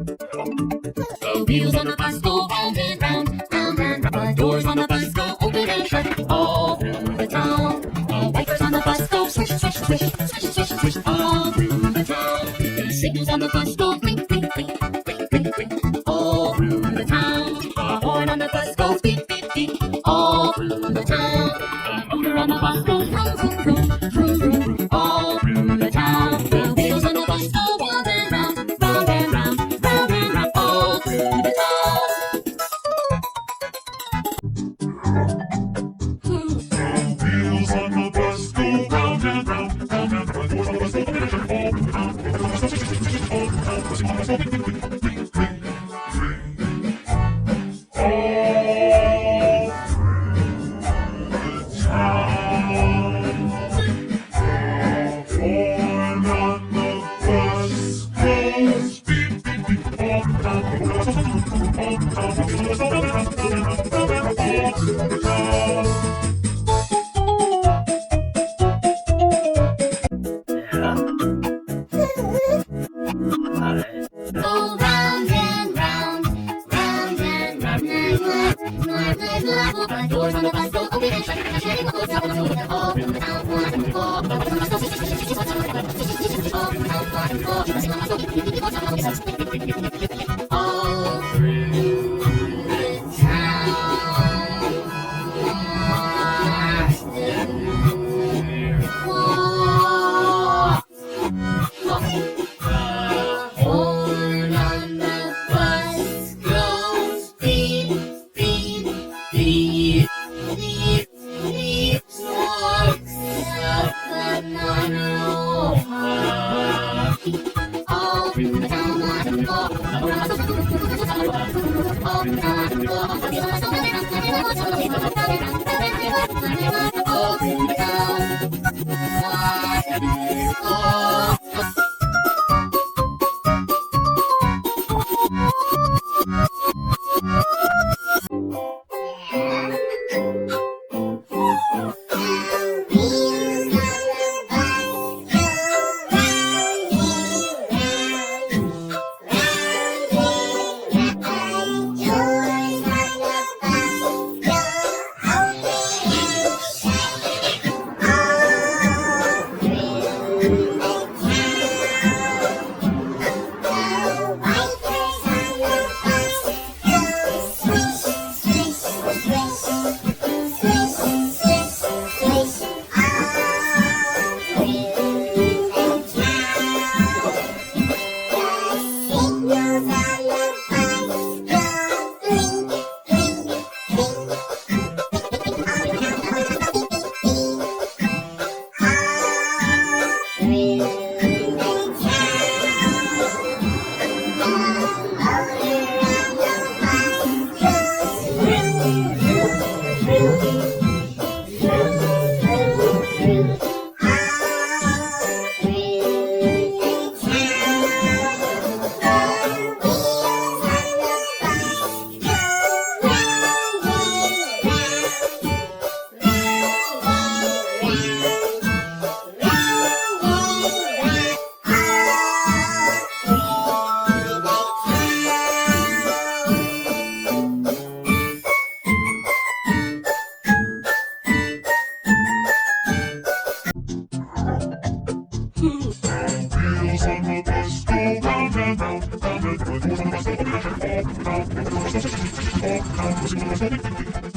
The wheels on the bus go round and round, round and round. The doors on the bus go open and shut all through the town. The wipers on the bus go swish, swish, swish, swish, swish, swish all through the town. The signals on the bus go blink, blink, blink, blink, blink, blink all through the town. The horn on the bus goes beep, beep, beep all through the town. The motor on the bus goes vroom, vroom, vroom, vroom, vroom, vroom all through the town. The wheels on the bus go round and round, round and round, round and round all through the town. The wheels on the bus go round and round, round and round. The doors on the bus go open and shut all through the town. The doors on the bus go swish, swish, swish all through the town. The signal on the bus go blink, blink, blink, blink, blink, blink, blink Go round and round, round and round. The doors on the bus go open and shut, and shutting the doors down all through the town. All through the town, all through the horn on the bus goes beep, beep, beep, beep, beep. Walks up the monorail. All through the town, all through the town, all through the town. wheels on the bus go round and round, round and round. The doors on the bus go open and shut all through the town. The doors on the bus go swish, swish, swish all through the town. The signal on the bus go blink, blink, blink,